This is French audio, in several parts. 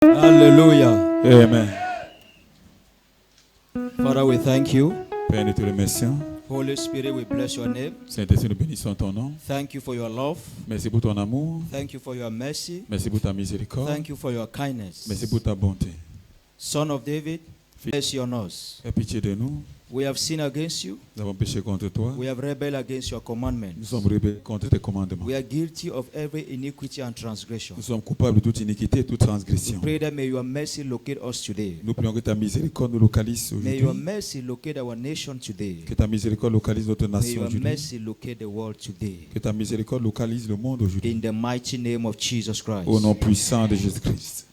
Hallelujah. Amen. Father, we thank you. Père, nous te remercions. Holy Spirit, we bless your name. Saint-Esprit, nous bénissons ton nom. Thank you for your love. Merci pour ton amour. Thank you for your mercy. Merci pour ta miséricorde. Thank you for your kindness. Merci pour ta bonté. Son of David, mercy on us. Aie pitié de nous. We have sinned against you. Nous avons péché contre toi. We have rebelled against your Nous commandments. sommes rebelles contre tes commandements. We are guilty of every iniquity and transgression. Nous sommes coupables de toute iniquité et toute We transgression. pray that may your mercy locate us today. Nous prions que ta miséricorde nous localise May your aujourd'hui. mercy locate our nation today. Que ta miséricorde localise notre May nation your aujourd'hui. mercy locate the world today. Que ta miséricorde localise le monde aujourd'hui. In the mighty name of Jesus Christ. Au nom puissant de Jésus-Christ.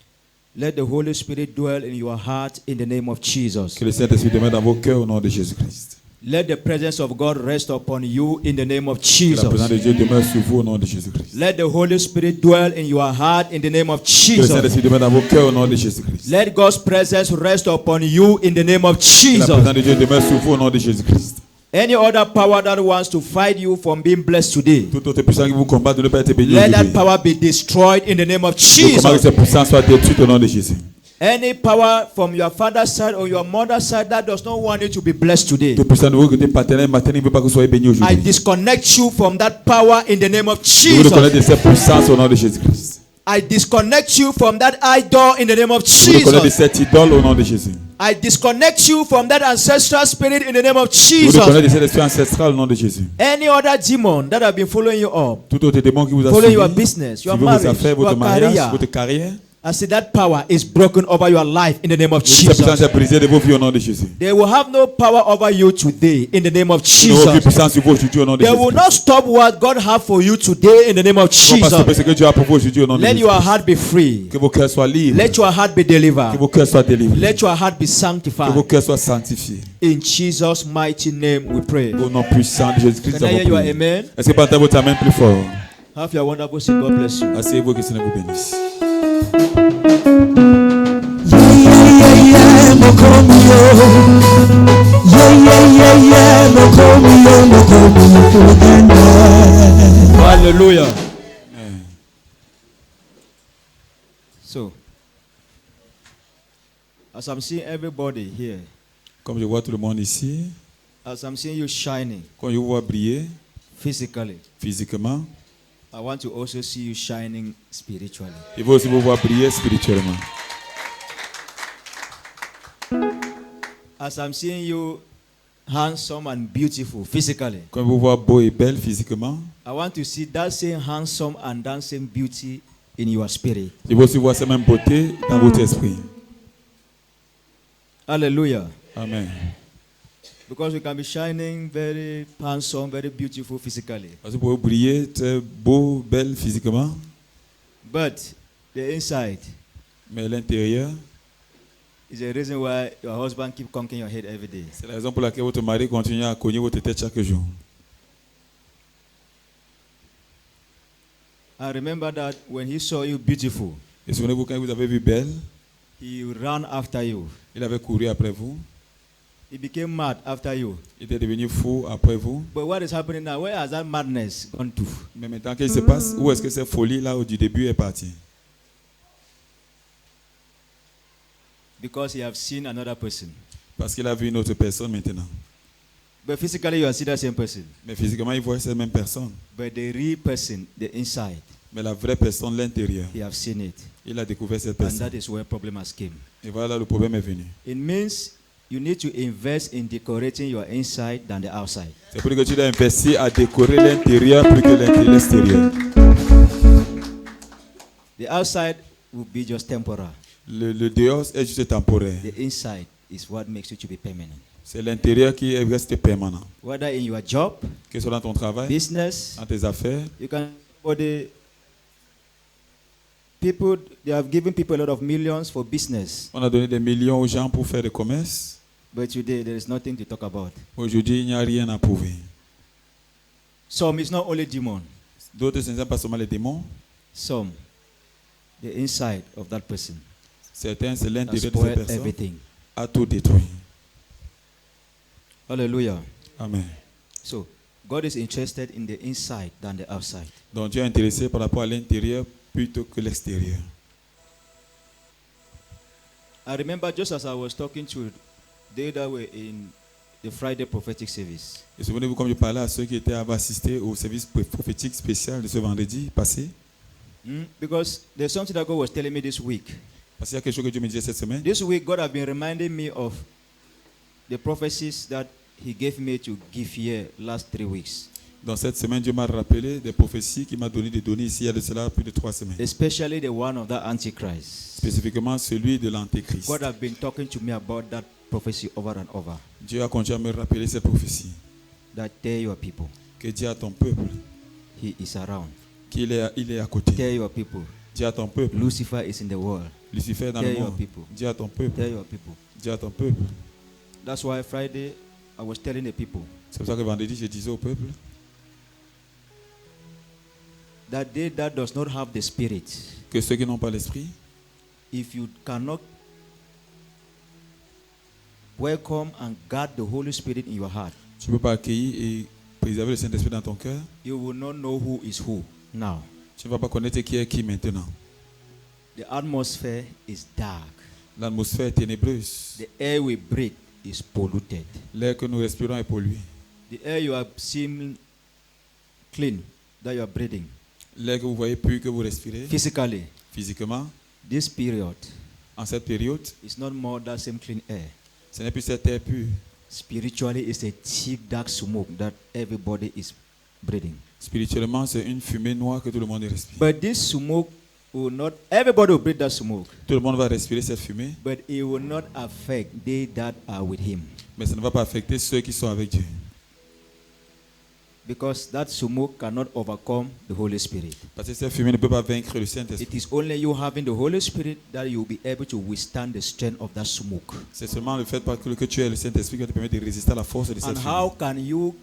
Let the Holy Spirit dwell in your heart in the name of Jesus. Que le Saint-Esprit demeure dans vos cœurs au nom de Jésus-Christ. Let the presence of God rest upon you in the name of Que la présence de Jesus. Dieu demeure sur vous au nom de Jésus-Christ. Let the Holy Spirit dwell in your heart in the name of Que le Jesus. Saint-Esprit demeure dans vos cœurs au nom de Jésus-Christ. Let God's presence rest upon you in the name of Que la présence Jesus. de Dieu demeure sur vous au nom de Jésus-Christ. Any other power that wants to fight you from being blessed today, Toute autre puissance qui vous combat de ne pas être béni let that aujourd'hui. power be destroyed in the name of Je commande que Jesus. cette puissance soit détruite au nom de Jésus. Any power from your father's side or your mother's side that does not want you to be blessed today, Toute puissance de vos côtés paternels, maternels, ne veut pas que vous soyez bénis I aujourd'hui. disconnect you from that power in the name of Je vous reconnais de Jesus. cette puissance au nom de Jésus-Christ. I disconnect you from that idol in the name of Je vous reconnais de Jesus. cette idole au nom de Jésus. I disconnect you from that ancestral spirit in the name of Je vous reconnais de Jesus. cet esprit ancestral au nom de Jésus. Any other demon that have been following you up, Tout autre démon qui vous a following suivi, your business, your suivi vos marriage, affaires, votre your mariage, career, votre carrière, I say that power is broken over your life in the name of cette puissance Jesus. est brisée de vos vies au nom de Jésus. They will have no power over you today in the name of Nous n'aurons plus Jesus. puissance sur vous aujourd'hui au nom de They will Jésus. not stop what God have for you today in the name of Nous ne pas stopper Jesus. ce que Dieu a pour vous aujourd'hui au nom de Let Jésus. your heart be free. Que vos cœurs soient libres. Let your heart be Que delivered. vos cœurs soient délivrés. Let your heart be Que vos sanctified. cœurs soient sanctifiés. In Jesus' mighty name we pray. Au nom puissant de Jésus-Christ, Can I hear nous your avons prié. amen? Est-ce que partez votre main plus fort? Have your wonderful seat. God bless you. Asseyez-vous, que le Seigneur vous bénisse. Hallelujah. So, as I'm seeing everybody here, Comme je vois tout le monde ici, as I'm seeing you shining quand je vous vois briller physically, physiquement, I want to also see you shining spiritually. je veux aussi vous voir briller spirituellement. As I'm seeing you handsome and beautiful physically, Quand je vous vois beau et belle physiquement, I want to see that same handsome and that same beauty in your spirit. je veux aussi voir cette même beauté dans votre esprit. Hallelujah. Amen. Because we can be shining very handsome, very beautiful physically. Parce que vous pouvez briller très beau, belle physiquement, But the inside mais l'intérieur, is the reason why your husband keep conking your head every day. c'est la raison pour laquelle votre mari continue à cogner votre tête chaque jour. I remember that when he saw you beautiful, Et souvenez-vous, quand vous avez vu belle, he ran after you. il avait couru après vous, He became mad after you. il était devenu fou après vous. But what is happening now? Where has that madness gone to? Mais maintenant, qu'est-ce qui se passe? Où est-ce que cette folie-là du début est partie? Because he have seen another person. Parce qu'il a vu une autre personne maintenant. But physically you are still the same person. Mais physiquement, il voit cette même personne. But the real person, the inside, Mais la vraie personne, l'intérieur, he have seen it. il a découvert cette And personne. that is where problem has came. Et voilà, là, le problème est venu. It means you need to invest in decorating your inside than the outside. C'est pour dire que tu dois investir à décorer l'intérieur plus que l'extérieur. The outside will be just temporal. Le dehors est juste temporaire. The inside is what makes you to be permanent. C'est l'intérieur qui reste permanent. Whether in your job, Que ce soit dans ton travail, business, dans tes affaires, you can. But the people, they have given people a lot of millions for business. on a donné des millions aux gens pour faire des commerces. But today there is nothing to talk about. Aujourd'hui, il n'y a rien à prouver. Some is not only demon. D'autres, ce ne sont pas seulement les démons. Some, the inside of that person Certains, c'est has l'intérieur de cette spoiled personne everything. a tout détruit. Hallelujah. Amen. So God is interested in the inside than the outside. Donc Dieu est intéressé par rapport à l'intérieur plutôt que l'extérieur. I remember just as I was talking to they that were in the Friday prophetic service. Et souvenez-vous comme je parlais à ceux qui avaient assisté au service prophétique spécial de ce vendredi passé. Because there's something that God was telling me this week. Parce qu'il y a quelque chose que Dieu me disait cette semaine. This week, God has been reminding me of the prophecies that He gave me to give here last 3 weeks. Dans cette semaine, Dieu m'a rappelé des prophéties qu'il m'a donné de donner ici il y a de cela plus de 3 semaines. Especially the one of the Antichrist. Spécifiquement celui de l'Antéchrist. God has been talking to me about that prophecy over and over. Dieu a continué à me rappeler cette prophétie. That tell your people, Que dis à ton peuple He is around. qu'il est à côté. Tell your people, Dis à ton peuple. Lucifer is in the world. Lucifer est dans Tell le your monde. people. Dis à ton peuple. Tell your people. Dis à ton peuple. That's why Friday I was telling the people C'est pour ça que vendredi, je disais au peuple that they that does not have the Spirit, que ceux qui n'ont pas l'esprit, if you cannot welcome and guard the Holy Spirit in your heart, tu ne peux pas accueillir et préserver le Saint-Esprit dans ton cœur. you will not know who is who now. Tu ne vas pas connaître qui est qui maintenant. The atmosphere is dark. L'atmosphère est ténébreuse. The air we breathe is polluted. L'air que nous respirons est pollué. The air you are seeing clean, that you are breathing. L'air que vous voyez plus que vous respirez Physically, physiquement, this period en cette période, is not more that same clean air. ce n'est plus cet air pur. Spiritually, it's a thick, dark smoke that everybody is breathing. Spirituellement, c'est une fumée noire que tout le monde respire. But this smoke will not, everybody will breathe that smoke, Tout le monde va respirer cette fumée, but it will not affect they that are with him. mais ça ne va pas affecter ceux qui sont avec Dieu. Because that smoke cannot overcome the Holy Spirit. Parce que cette fumée ne peut pas vaincre le It Saint-Esprit. is only you having the Holy Spirit that you will be able to withstand the strength of that smoke. C'est seulement le fait que tu aies le Saint-Esprit qui va te permettre de résister à la force de And cette how fumée. can you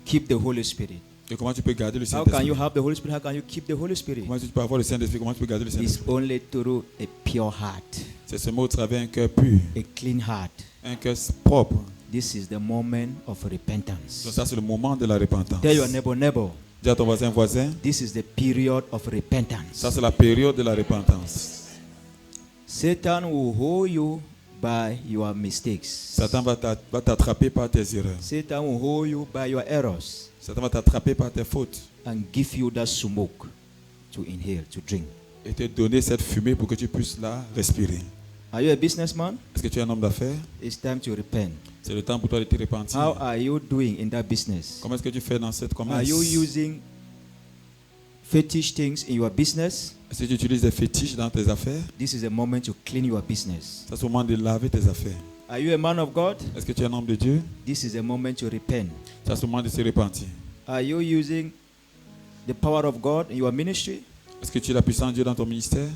keep the Holy Spirit? Et comment tu peux garder le How can you Saint-Esprit? have the Holy Spirit? How can you keep the Holy Spirit? Comment tu peux avoir le Saint-Esprit? Comment tu peux garder le It's Saint-Esprit? only through a pure heart, C'est seulement au travers d'un cœur pur, a clean heart. un cœur propre. This is the moment of Donc repentance. ça, c'est le moment de la repentance. Tell your neighbor, Dis à ton voisin, this is the period of repentance. ça c'est la période de la repentance. Satan will hold you by your mistakes. Satan va t'attraper par tes erreurs. Satan will hold you by your errors Satan va t'attraper par tes fautes and give you that smoke to inhale, to drink. et te donner cette fumée pour que tu puisses la respirer. Are you a businessman? Est-ce que tu es un homme d'affaires? It's time to repent. C'est le temps pour toi de te repentir. How are you doing in that business? Comment est-ce que tu fais dans cette Are commerce? you using fetish things in your business? Est-ce que tu utilises des fétiches dans tes affaires? This is a moment to clean your business. C'est le moment de laver tes affaires. Are you a man of God? Est-ce que tu es un homme de Dieu? This is a moment to repent. C'est le moment de se repentir. Are you using the power of God in your ministry? Est-ce que tu es la puissance de Dieu dans ton ministère?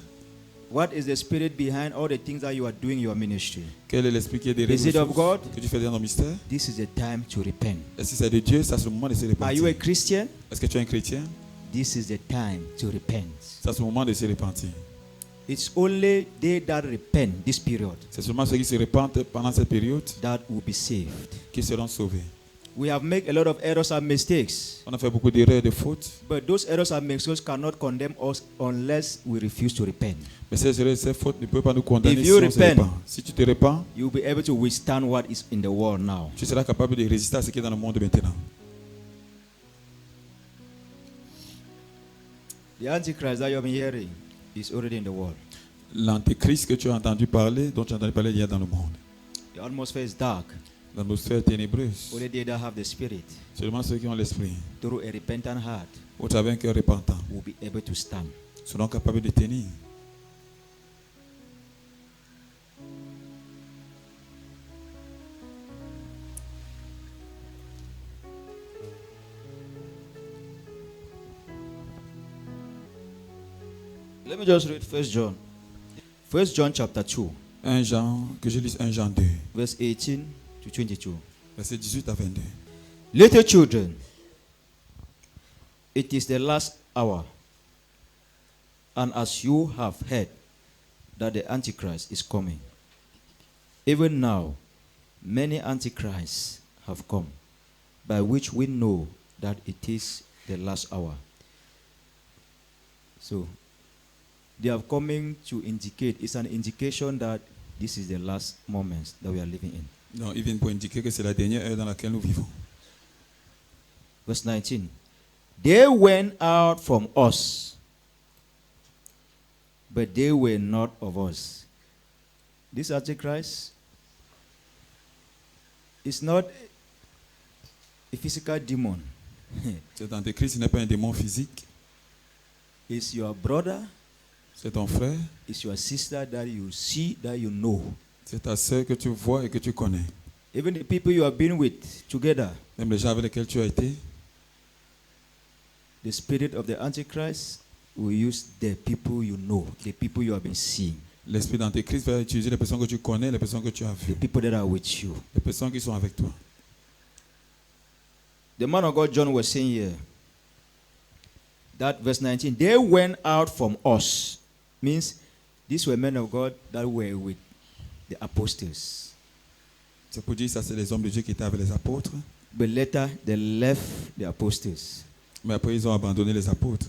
What is the spirit behind all the things that you are doing in your ministry? Quel est l'esprit qui est derrière Is it of God? que tu fais dans ton ministère? This is the time to repent. Est-ce que c'est de Dieu? Ça, c'est le moment de se Are you repentir. a Christian? Est-ce que tu es un chrétien? This is the time to repent. Ça, c'est le moment de se repentir. It's only they that repent this period C'est seulement ceux qui se repentent pendant cette période that will be saved. qui seront sauvés. We have made a lot of errors and mistakes, On a fait beaucoup d'erreurs et de fautes, but those errors and mistakes cannot condemn us unless we refuse to repent. mais ces erreurs et ces fautes ne peuvent pas nous condamner If si you on se repent, repent. Si tu te repens, You'll be able to withstand what is in the world now. tu seras capable de résister à ce qui est dans le monde maintenant. The Antichrist that you have been hearing is already in the world. L'antéchrist que tu as entendu parler, dont tu as entendu parler, il y a dans le monde. The atmosphere is dark. L'atmosphère est ténébreuse. Only they that have the Spirit, Seulement ceux qui ont l'esprit, through a repentant heart, au travers d'un cœur repentant, will be able to stand. seront capables de tenir. Let me just read 1 John. 1 John chapter 2, 1 Jean, que je lise 1 Jean 2, verse 18 to 22. verset 18 à 22. Little children, it is the last hour. And as you have heard that the Antichrist is coming, even now many Antichrists have come, by which we know that it is the last hour. So, they are coming to indicate, it's an indication that this is the last moments that we are living in. Donc, ils viennent pour indiquer que c'est la dernière heure dans laquelle nous vivons. Verse 19. They went out from us, but they were not of us. This Antichrist is not a physical demon. Cet antéchrist n'est pas un démon physique. It's your brother, C'est ton frère, it's your sister that you see, that you know. c'est ta sœur que tu vois et que tu connais. Even the people you have been with together, Même les gens avec lesquels tu as été, the spirit of the Antichrist will use the people you know, the people you have been seeing, l'esprit d'antéchrist va utiliser les personnes que tu connais, les personnes que tu as the vues, people that are with you. les personnes qui sont avec toi. The man of God John was saying here that verse 19, they went out from us, means these were men of God that were with the apostles. C'est pour dire ça, c'est les hommes de Dieu qui étaient avec les apôtres, But later they left the apostles. mais après ils ont abandonné les apôtres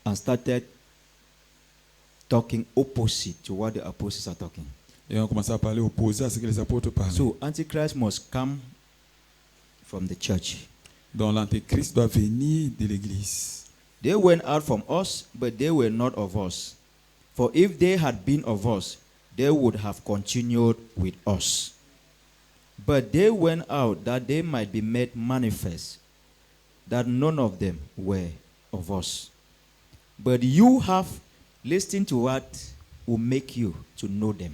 And started talking opposite to what the apostles are talking. et ont commencé à parler opposé à ce que les apôtres parlaient. So Antichrist must come from the church. Donc l'antéchrist doit venir de l'église. They went out from us, but they were not of us. For if they had been of us, they would have continued with us. But they went out that they might be made manifest, that none of them were of us. But you have listened to what will make you to know them.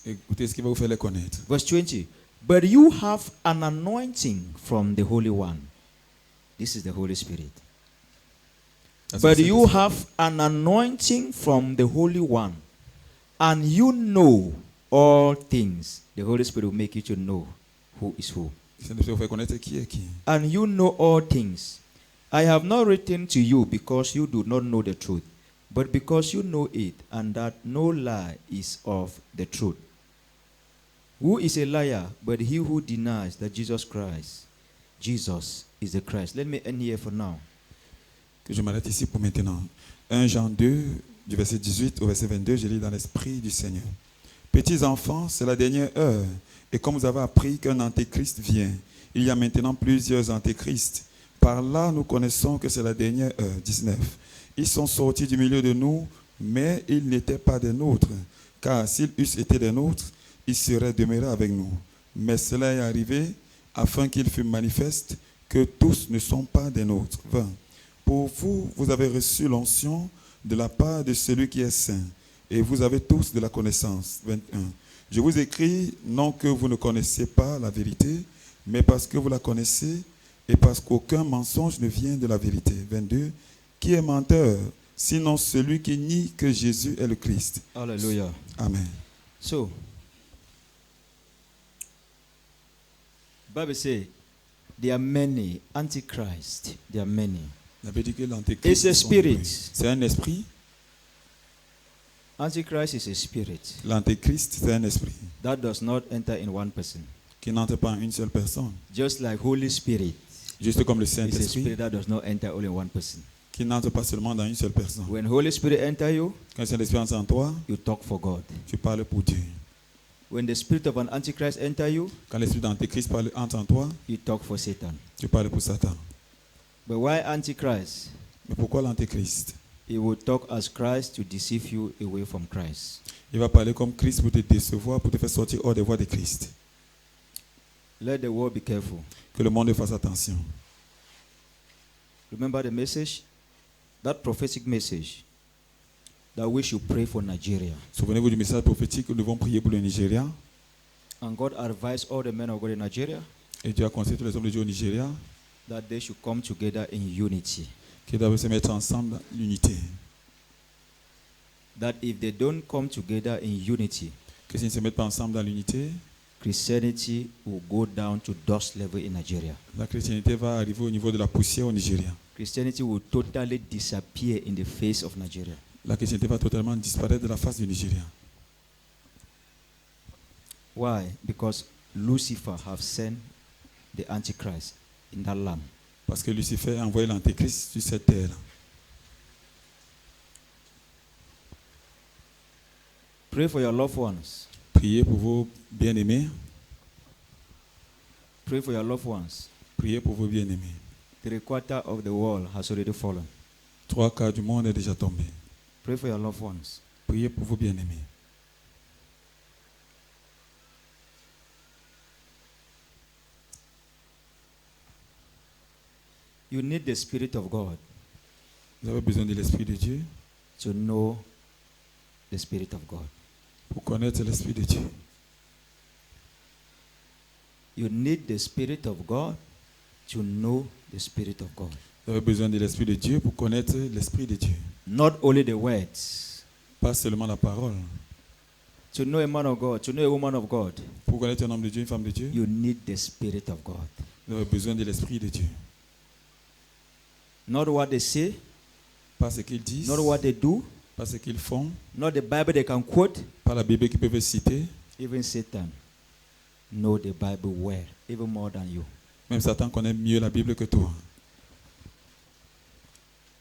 Écoutez ce qui va vous faire les connaître. Verse 20. But you have an anointing from the Holy One. This is the Holy Spirit. But you have an anointing from the Holy One, and you know all things. The Holy Spirit will make you to know who is who. C'est de vous faire connaître qui est qui. And you know all things. I have not written to you because you do not know the truth, but because you know it, and that no lie is of the truth. Who is a liar but he who denies that Jesus is the Christ? Let me end here for now. Que je m'arrête ici pour maintenant. 1 Jean 2, du verset 18 au verset 22, je lis dans l'esprit du Seigneur. Petits enfants, c'est la dernière heure. Et comme vous avez appris qu'un antéchrist vient, il y a maintenant plusieurs antéchrists. Par là, nous connaissons que c'est la dernière heure. 19. Ils sont sortis du milieu de nous, mais ils n'étaient pas des nôtres. Car s'ils eussent été des nôtres, ils seraient demeurés avec nous. Mais cela est arrivé afin qu'il fût manifeste que tous ne sont pas des nôtres. 20. Pour vous, vous avez reçu l'onction de la part de celui qui est saint, et vous avez tous de la connaissance. 21. Je vous écris non que vous ne connaissez pas la vérité, mais parce que vous la connaissez, et parce qu'aucun mensonge ne vient de la vérité. 22. Qui est menteur, sinon celui qui nie que Jésus est le Christ? Hallelujah. Amen. So, Bible says there are many antichrists. There are many. La Bible dit que l'antéchrist, It's a spirit. c'est un esprit. Antichrist is a spirit L'antéchrist, c'est un esprit that does not enter in one person. qui n'entre pas en une seule personne. Just like Holy Spirit Juste comme le is a Saint-Esprit, spirit that does not enter only in one person. qui n'entre pas seulement dans une seule personne. When Holy Spirit enter you, Quand le Saint-Esprit entre en toi, you talk for God. tu parles pour Dieu. When the spirit of an antichrist enter you, Quand l'esprit d'antéchrist entre en toi, you talk for Satan. tu parles pour Satan. But why antichrist? Mais pourquoi l'antéchrist? He will talk as Christ to deceive you away from Christ. Il va parler comme Christ pour te décevoir, pour te faire sortir hors des voies de Christ. Let the world be careful. Que le monde fasse attention. Remember the message? That prophetic message that we should pray for Nigeria. Souvenez-vous du message prophétique que nous devons prier pour le Nigeria. And God advised all the men of God in Nigeria Et Dieu a conseillé tous les hommes de Dieu au Nigeria that they should come together in unity. qu'ils doivent se mettre ensemble dans l'unité. That if they don't come together in unity, Que s'ils ne se mettent pas ensemble dans l'unité, Christianity will go down to dust level in Nigeria. la chrétienté va arriver au niveau de la poussière au Nigeria. Christianity will totally disappear in the face of Nigeria. La chrétienté va totalement disparaître de la face du Nigeria. Why? Because Lucifer have sent the Antichrist in that land. Parce que Lucifer a envoyé l'antéchrist sur cette terre. Pray for your loved ones. Priez pour vos bien-aimés. Pray for your loved ones. Priez pour vos bien-aimés. 3/4 of the world has already fallen. 3/4 du monde est déjà tombé. Pray for your loved ones. Priez pour vos bien-aimés. You need the Spirit of God Vous avez besoin de l'Esprit de Dieu to know the Spirit of God. pour connaître l'Esprit de Dieu. You need the Spirit of God to know the Spirit of God. Vous avez besoin de l'Esprit de Dieu pour connaître l'Esprit de Dieu. Not only the words. Pas seulement la parole. To know a man of God, to know a woman of God, Pour connaître un homme de Dieu, une femme de Dieu, you need the Spirit of God. vous avez besoin de l'Esprit de Dieu. Not what they say, Pas ce qu'ils disent, not what they do, pas ce qu'ils font, not the Bible they can quote. pas la Bible qu'ils peuvent citer. Even Satan know the Bible well, even more than you. Même Satan connaît mieux la Bible que toi.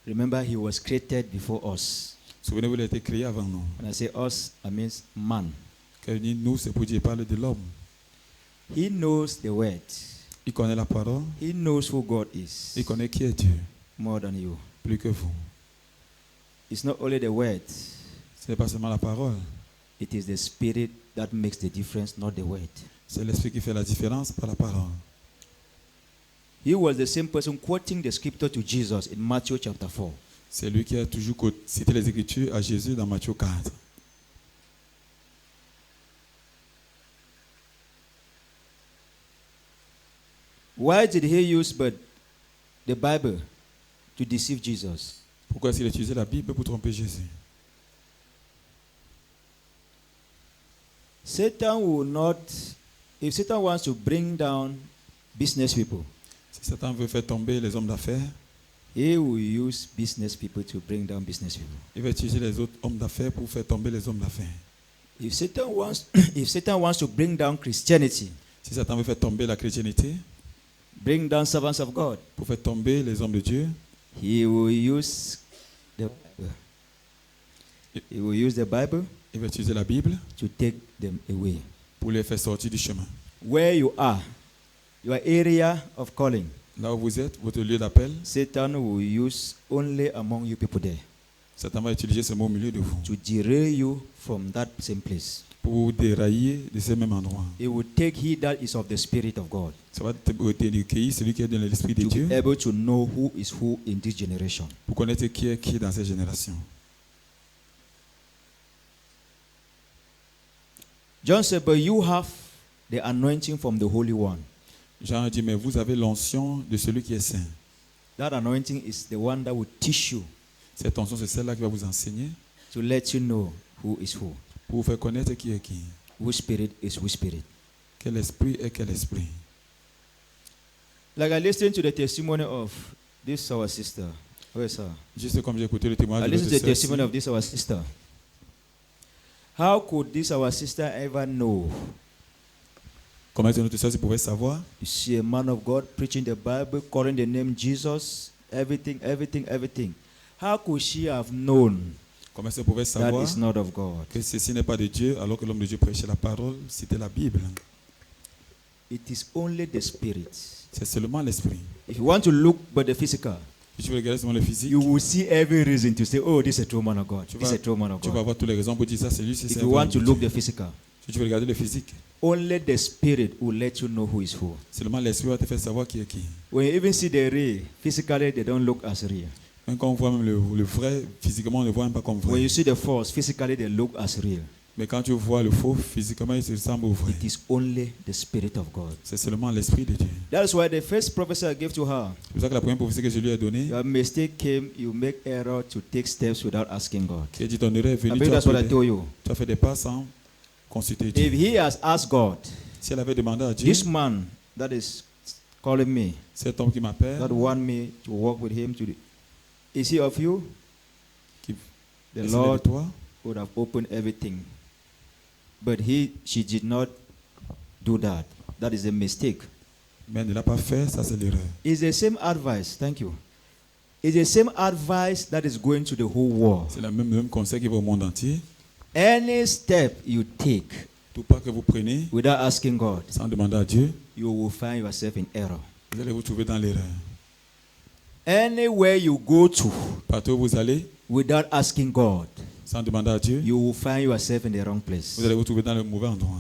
Remember, he was created before us. Souvenez-vous, il a été créé avant nous. When I say us, I mean man. Quand il dit nous, c'est pour dire parler de l'homme. He knows the word. Il connaît la parole, He knows who God is il connaît qui est Dieu, more than you. plus que vous. It's not only the word. Ce n'est pas seulement la parole, It is the Spirit that makes the difference, not the word. c'est l'Esprit qui fait la différence, pas la parole. He was the same person quoting the scripture to Jesus in Matthew chapter 4. C'est lui qui a toujours cité les Écritures à Jésus dans Matthieu 4. Why did he use but the Bible to deceive Jesus? Pourquoi est-ce qu'il a utilisé la Bible pour tromper Jésus? Satan will not, if Satan wants to bring down business people, Si Satan veut faire tomber les hommes d'affaires, he will use business people to bring down business people. il va utiliser les autres hommes d'affaires pour faire tomber les hommes d'affaires. If Satan wants, if Satan wants to bring down Christianity, Si Satan veut faire tomber la chrétienté, bring down servants of God, pour faire tomber les hommes de Dieu, he will use the Bible. He will use the Bible il va utiliser la Bible to take them away. pour les faire sortir du chemin. Where you are, your area of calling, Là où vous êtes, votre lieu d'appel, Satan will use only among you people there Satan va utiliser ce mot au milieu de vous to derail you from that same place. pour vous dérailler de ce même endroit. He will take he that is of the Spirit of God Ça va t'éduquer, celui qui est dans l'Esprit de to Dieu, be able to know who is who in this generation. pour connaître qui est dans cette génération. John said, but you have the anointing from the Holy One. Jean a dit, mais vous avez l'onction de celui qui est saint. That anointing is the one that will teach you Cette onction, c'est celle-là qui va vous enseigner to let you know who is who. pour vous faire connaître qui est qui. Whose spirit is whose spirit. Quel esprit est quel esprit. Like I listened to the testimony of this our sister. Where is her? Juste comme j'ai écouté le I témoignage de listened to notre the sœur testimony ici, of this our sister. How could this our sister ever know? comment est-ce que notre sœur pouvait savoir You see a man of God preaching the Bible, calling the name Jesus, everything. How could she have known comment est-ce qu'elle pouvait that savoir is not of God? que ceci n'est pas de Dieu alors que l'homme de Dieu prêchait la parole, c'était la Bible. It is only the spirit. C'est seulement l'esprit. If you want to look but the physical, Si tu veux regarder seulement le physique, you will see every reason to say, oh, this is a true man of God. Tu This is a true man of tu vas God. avoir toutes les raisons pour dire ça, c'est lui, c'est If un you homme want de to Dieu. look the physical, Si tu veux regarder le physique, only the spirit will let you know who is who. seulement l'esprit va te faire savoir qui est qui. When you even see the real, physically they don't look as real. Même quand on voit même le vrai, physiquement on ne le voit même pas comme When vrai. you see the false, physically they look as real. Mais quand tu vois le faux, physiquement il se ressemble au vrai. It is only the Spirit of God. C'est seulement l'esprit de Dieu. That is why the first prophecy I gave to her, C'est pour ça que la première prophétie que je lui ai donnée, your mistake came, you make error to take steps without asking God. qui a dit ton erreur est I venue, believe that's what I told you. tu as fait des pas sans consulter If Dieu. he has asked God, Si elle avait demandé à Dieu, this man that is calling me, cet homme qui m'appelle, that want me to walk with him, is he of you? qui The est Lord de toi, would have opened everything. But she did not do that. That is a mistake. mais elle ne l'a pas fait, ça c'est l'erreur. It's the same advice. Thank you. It's the same advice that is going to the whole world. C'est le même conseil qui va au monde entier. Any step you take Tout pas que vous prenez without asking God, sans demander à Dieu, you will find yourself in error. vous allez vous trouver dans l'erreur. Anywhere you go to Partout où vous allez, without asking God, sans demander à Dieu, you will find yourself in the wrong place. vous allez vous trouver dans le mauvais endroit.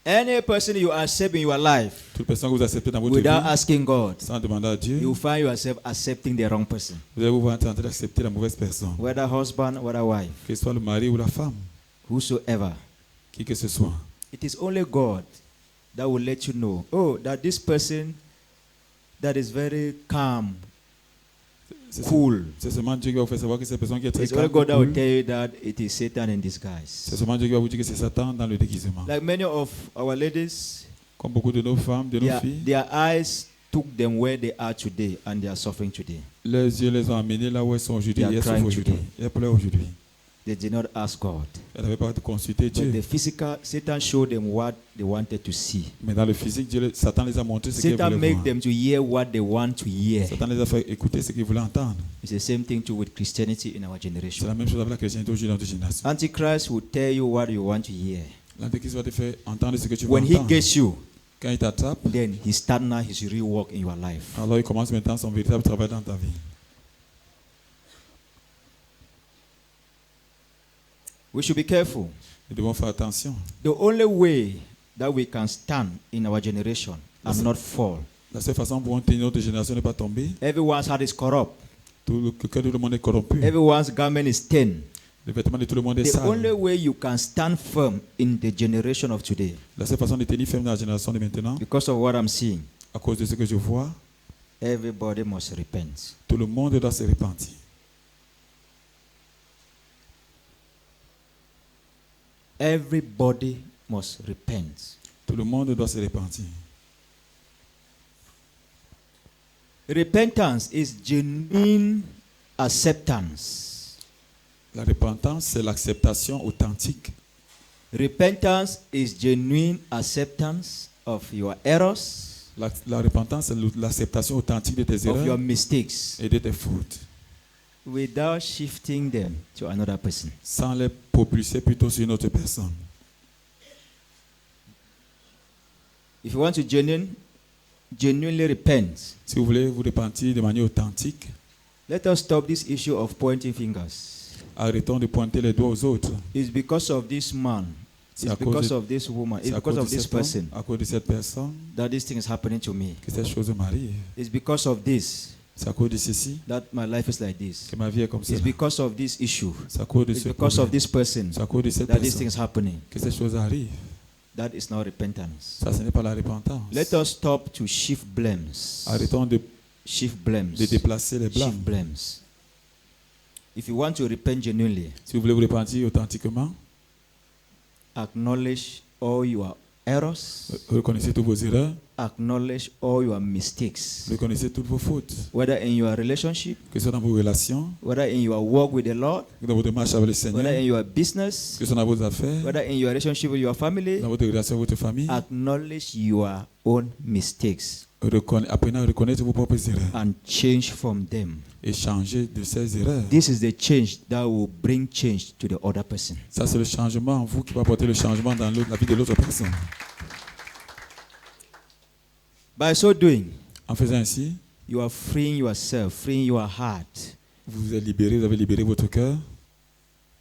Any person you accept in your life Toute personne que vous acceptez dans votre without vie, asking God, sans demander à Dieu, you will find yourself accepting the wrong person. vous allez vous voir en train d'accepter la mauvaise personne. Whether husband, whether wife, Que ce soit le mari ou la femme, whosoever. qui que ce soit. It is only God that will let you know, oh, that this person that is very calm, C'est cool. c'est seulement Dieu qui va vous faire savoir que cette personne qui est très It's only calme, God that will cool, tell you that it is Satan in c'est disguise. seulement Dieu qui va vous dire que c'est Satan dans le déguisement. Like many of our ladies, Comme beaucoup de nos femmes, de nos filles, their eyes took them where they are today and they are suffering today. leurs yeux les ont amenés là où elles sont aujourd'hui. They are Et elles crying souffrent aujourd'hui. today. Et elles pleurent aujourd'hui. They did not ask God. Elles n'avaient pas consulté But Dieu. the physical, Satan showed them what they wanted to see. Mais dans le physique, Satan les a montré ce qu'ils Satan voulaient made voir. them to hear what they want to hear. Satan les a fait écouter ce qu'ils voulaient entendre. It's the same thing too with Christianity in our C'est generation. la même chose avec la chrétienté aujourd'hui dans notre génération. Antichrist will tell you what you want to hear. L'Antéchrist va te faire entendre ce que tu veux When he entendre. gets you, Quand il t'attrape, then he start now his real work in your life. alors il commence maintenant son véritable travail dans ta vie. We should be careful. Nous devons faire attention. The only way that we can stand in our generation and not fall. La seule façon pour tenir notre génération ne pas tomber, Everyone's heart is corrupt. que tout le monde est corrompu. Everyone's garment is stained. Le vêtement de tout le monde est The only sale. way you can stand firm in the generation of today, La seule façon de tenir ferme dans la génération de maintenant, because of what I'm seeing, à cause de ce que je vois, everybody must repent. tout le monde doit se repentir. Everybody must repent. Tout le monde doit se repentir. Repentance is genuine acceptance. La repentance, c'est l'acceptation authentique. Repentance is genuine acceptance of your errors, La repentance, c'est l'acceptation authentique de tes of your erreurs mistakes, et de tes fautes, without shifting them to another person. sans les propulser plutôt sur une autre personne. If you want to genuinely repent, Si vous voulez vous repentir de manière authentique, let us stop this issue of pointing fingers. arrêtons de pointer les doigts aux autres. It's because of this man, C'est it's à cause because de- of this woman, it's C'est à because cause of de this cet homme, person à cause de cette personne, that this thing is happening to me. que cette chose m'arrive. It's because of this C'est à cause de ceci that my life is like this. que ma vie est comme ça. It's because of this issue. C'est à cause de It's ce because of problème. this person C'est à cause de cette that this thing personne is happening. que cette chose arrive. That is not repentance. Ça, ce n'est pas la repentance. Let us stop to shift blames. Arrêtons de Shift blames. déplacer les Shift blâmes. blames. If you want to repent genuinely, Si vous voulez vous repentir authentiquement, acknowledge all your errors, reconnaissez toutes vos erreurs, acknowledge all your mistakes, reconnaissez toutes vos fautes, whether in your relationship, que ce soit dans vos relations, whether in your work with the Lord, dans votre marche avec le whether in Seigneur, your business, que ce soit dans vos affaires, whether in your relationship with your family. dans votre relation avec votre famille. Acknowledge your own mistakes Apprenez à reconnaître vos propres erreurs and change from them. et changer de ces erreurs. This is the change that will bring change to the other person. Ça, c'est le changement en vous qui va apporter le changement dans la vie de l'autre personne. By so doing, En faisant ainsi, you are freeing yourself, freeing your heart vous vous êtes libéré, vous avez libéré votre cœur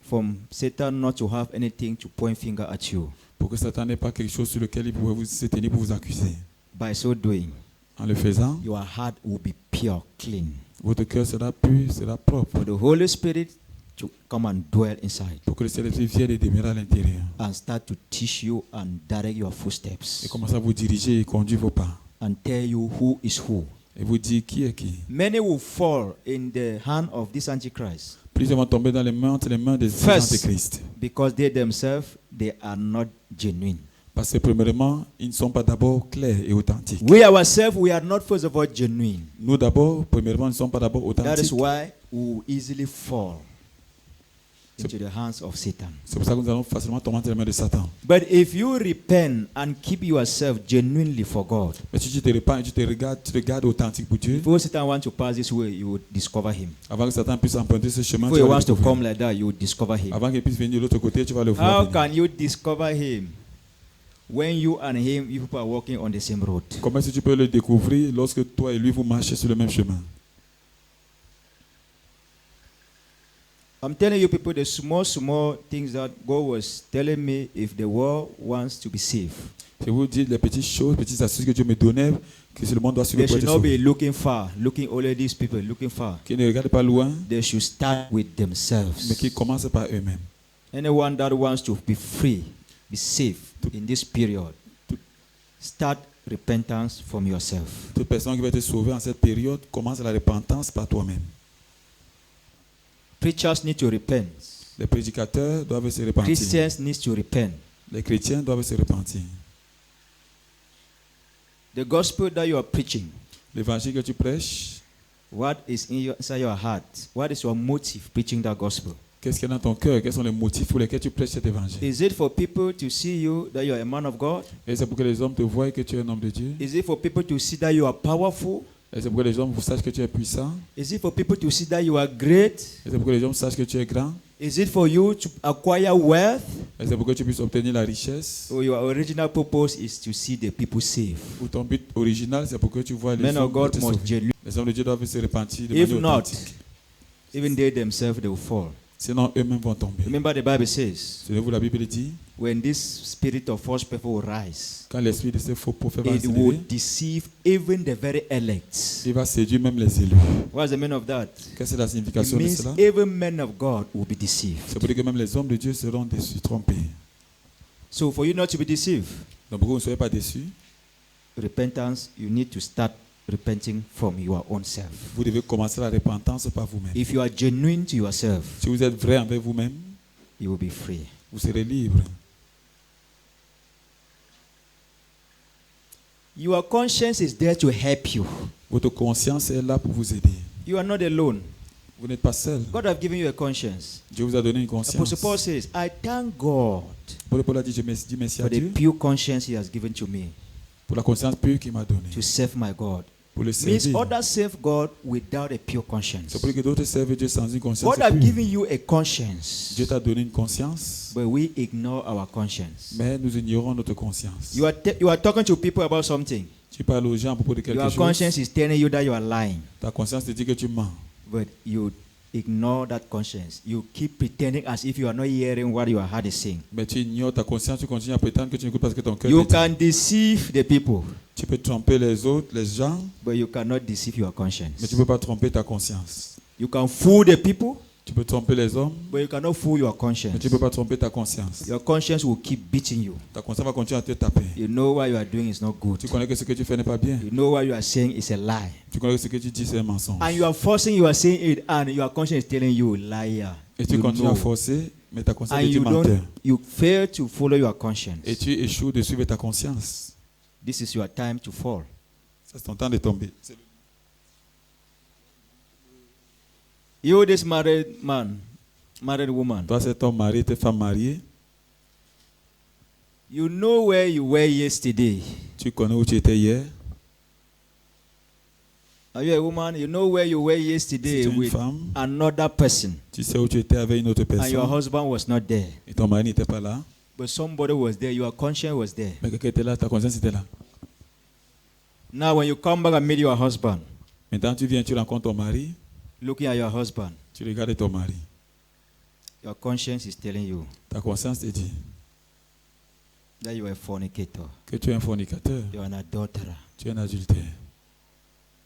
from Satan not to have anything to point finger at you. pour que Satan n'ait pas quelque chose sur lequel il pourrait vous se tenir pour vous accuser. By so doing, En le faisant, your heart will be pure, clean. votre cœur sera pur, sera propre, For the Holy Spirit to come and dwell inside pour que le Saint-Esprit vienne et demeure à l'intérieur and start to teach you and direct your et footsteps commence à vous diriger et conduire vos pas and tell you who is who. et vous dire qui est qui. Many will fall in the hand of this Antichrist Plusieurs vont tomber dans les mains, entre les mains des First. antéchrists. because they themselves, they are not genuine. Parce que premièrement, ils ne sont pas d'abord clairs et authentiques. We ourselves, we are not first of all genuine. Nous d'abord, premièrement, ne sommes pas d'abord That is authentiques. why we will easily fall. into the hands of Satan. C'est pour ça que nous allons facilement tomber entre les mains de Satan. But if you repent and keep yourself genuinely for God, Mais si tu te répands et tu regardes authentique pour Dieu, before Satan wants to pass this way, you will discover him. avant que Satan puisse emprunter ce chemin, Before tu he vas wants le to découvrir. come like that, you will discover him. Avant qu'il puisse venir de l'autre côté, tu vas le voir. How venir. can you discover him when you and him, you people are walking on the same road? Comment est-ce que tu peux le découvrir lorsque toi et lui vous marchez sur le même chemin? I'm telling you people the small things that God was telling me if the world wants to be safe. Je vous dis les petites choses, petites astuces que Dieu me donnait, que si le monde doit suivre They pour should être not be sauvé. looking far, looking only these people, looking far. Qui ne regardent pas loin, They should start with mais themselves. qui commencent par eux-mêmes. Anyone that wants to be free, be safe in this period, start repentance from yourself. Toute personne qui va être sauvée en cette période commence la repentance par toi-même. Preachers need to repent. Les prédicateurs doivent se repentir. Christians need to repent. Les chrétiens doivent se repentir. The gospel that you are preaching, L'évangile que tu prêches, what is inside your heart? What is your motive preaching that gospel? qu'est-ce qu'il y a dans ton cœur? Quels sont les motifs pour lesquels tu prêches cet évangile? Is it for people to see you that you are a man of God? Et c'est pour que les hommes te voient que tu es un homme de Dieu? Is it for people to see that you are powerful? Et c'est pour que les hommes sachent que tu es puissant? Is it for people to see that you are great? Et c'est pour que les hommes sachent que tu es grand? Is it for you to acquire wealth? Et c'est pour que tu puisses obtenir la richesse? Or your original purpose is to see the people saved? Ou ton but original, c'est pour que tu vois les Men of hommes God être must sauvés? genuinely. Les hommes de Dieu doivent se repentir de If manière not, authentique. even they themselves they will fall. Sinon, eux-mêmes vont tomber. Remember the Bible says, Souvenez-vous, la Bible dit, when this spirit of false people will rise, quand l'esprit de ces faux prophètes va it will s'élever, deceive even the very elect. il va séduire même les élus. What's the meaning of that? Qu'est-ce que c'est la It signification de means cela? even men of God will be C'est deceived. pour dire que même les hommes de Dieu seront déçus, trompés. So for you not to be deceived, Donc, pour que vous ne soyez pas déçus, repentance, you need to start repenting from your own self. vous devez commencer la repentance par vous-même. If you are genuine to yourself, Si vous êtes vrai envers vous-même, you will be free. vous serez libre. Your conscience is there to help you. Votre conscience est là pour vous aider. You are not alone. Vous n'êtes pas seul. God has given you a conscience. Dieu vous a donné une Apostle conscience. Paul says, I thank God Paul a dit, je dis merci à for the Dieu pure conscience he has given to me pour la conscience pure qu'il m'a donnée. to serve my God. Pour le Means servir. others serve God without a pure conscience. C'est pour que d'autres servent Dieu sans une conscience God has pure. given you a conscience, Dieu t'a donné une conscience, but we ignore our conscience. mais nous ignorons notre conscience. You are talking to people about something. Tu parles aux gens à propos de quelque Your chose. conscience is telling you that you are lying, Ta conscience te dit que tu mens. but you ignore that conscience. You keep pretending as if you are not hearing what your heart is saying. Mais tu ignores ta conscience, tu continues à prétendre que tu n'écoutes pas ce que ton cœur You te dit. can deceive the people, Tu peux tromper les autres, les gens, but you cannot deceive your mais conscience. tu ne peux pas tromper ta conscience. You can fool the people, Tu peux tromper les hommes, but you cannot fool your mais conscience. tu ne peux pas tromper ta conscience. Your conscience will keep beating you. Ta conscience va continuer à te taper. You know what you are doing is not good. Tu connais que ce que tu fais n'est pas bien. You know what you are saying is a lie. Tu connais que ce que tu dis c'est un mensonge. And you are forcing, you are saying it, and your conscience is telling you, liar. Et tu You continues à know. forcer, mais ta conscience And te dit you menteur. you fail to follow your conscience. Et tu échoues de suivre ta conscience. This is your time to fall. Ça, c'est ton temps de tomber. You, this married man, married woman, Toi, c'est ton mari, tes femmes mariées. you know where you were yesterday. Tu connais où tu étais hier. Are you a woman? You know where you were Si yesterday tu es une with femme, another person, tu sais où tu étais avec une autre and your personne. husband was not there, Et ton mari n'était pas là. but somebody was there. Your conscience was there. Mais quelqu'un était là, ta conscience était là. Now, when you come back and meet your husband, Maintenant, tu viens, tu rencontres ton mari. looking at your husband, Tu regardes ton mari. your conscience is telling you Ta conscience te dit that you are a fornicator, que tu es un fornicateur. you are an adulterer. Tu es un adultère.